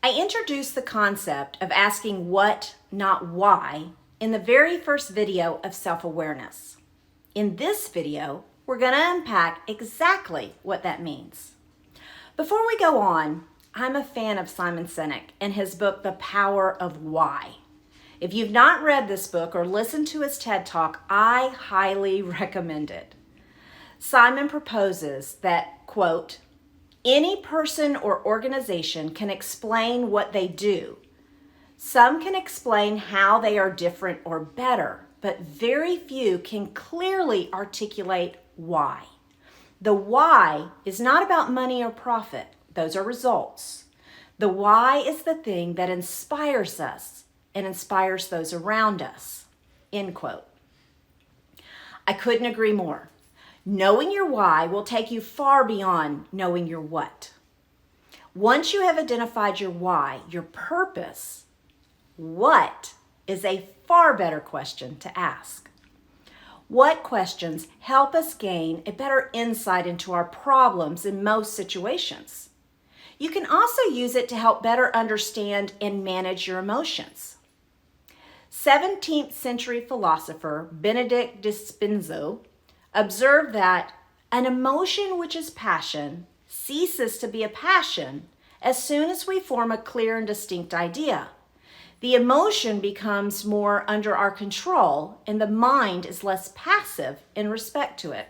I introduced the concept of asking what, not why, in the very first video of self-awareness. In this video, we're going to unpack exactly what that means. Before we go on, I'm a fan of Simon Sinek and his book, The Power of Why. If you've not read this book or listened to his TED Talk, I highly recommend it. Simon proposes that, quote, any person or organization can explain what they do. Some can explain how they are different or better, but very few can clearly articulate why. The why is not about money or profit. Those are results. The why is the thing that inspires us and inspires those around us. End quote. I couldn't agree more. Knowing your why will take you far beyond knowing your what. Once you have identified your why, your purpose, what is a far better question to ask. What questions help us gain a better insight into our problems in most situations? You can also use it to help better understand and manage your emotions. 17th century philosopher Benedict de Spinoza observed that an emotion which is passion ceases to be a passion as soon as we form a clear and distinct idea. The emotion becomes more under our control and the mind is less passive in respect to it.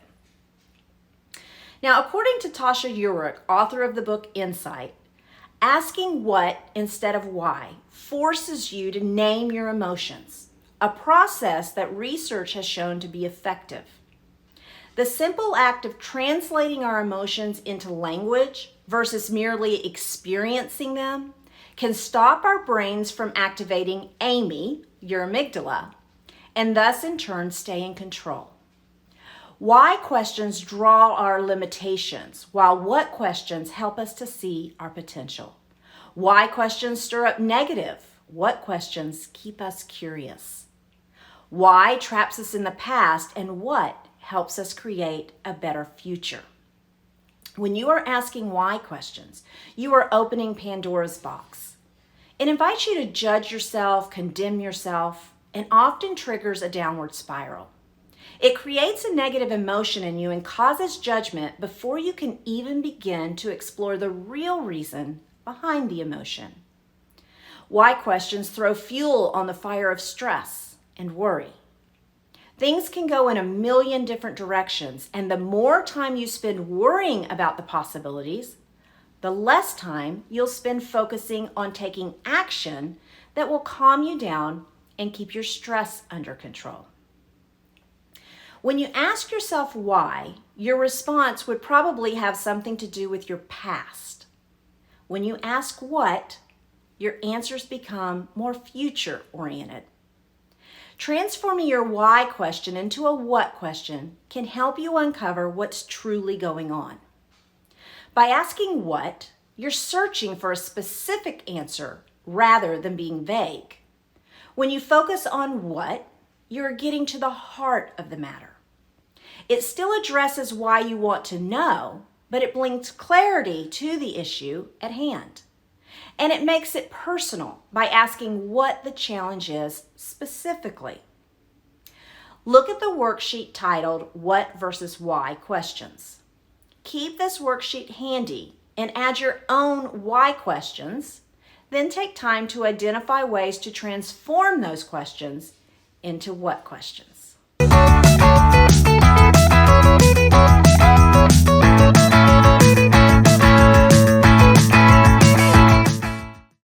Now, according to Tasha Eurich, author of the book Insight, asking what instead of why forces you to name your emotions, a process that research has shown to be effective. The simple act of translating our emotions into language versus merely experiencing them can stop our brains from activating Amy, your amygdala, and thus in turn stay in control. Why questions draw our limitations, while what questions help us to see our potential. Why questions stir up negative, what questions keep us curious. Why traps us in the past, and what helps us create a better future. When you are asking why questions, you are opening Pandora's box. It invites you to judge yourself, condemn yourself, and often triggers a downward spiral. It creates a negative emotion in you and causes judgment before you can even begin to explore the real reason behind the emotion. Why questions throw fuel on the fire of stress and worry. Things can go in a million different directions, and the more time you spend worrying about the possibilities, the less time you'll spend focusing on taking action that will calm you down and keep your stress under control. When you ask yourself why, your response would probably have something to do with your past. When you ask what, your answers become more future-oriented. Transforming your why question into a what question can help you uncover what's truly going on. By asking what, you're searching for a specific answer rather than being vague. When you focus on what, you're getting to the heart of the matter. It still addresses why you want to know, but it brings clarity to the issue at hand. And it makes it personal by asking what the challenge is specifically. Look at the worksheet titled What versus Why Questions. Keep this worksheet handy and add your own why questions, then take time to identify ways to transform those questions into what questions.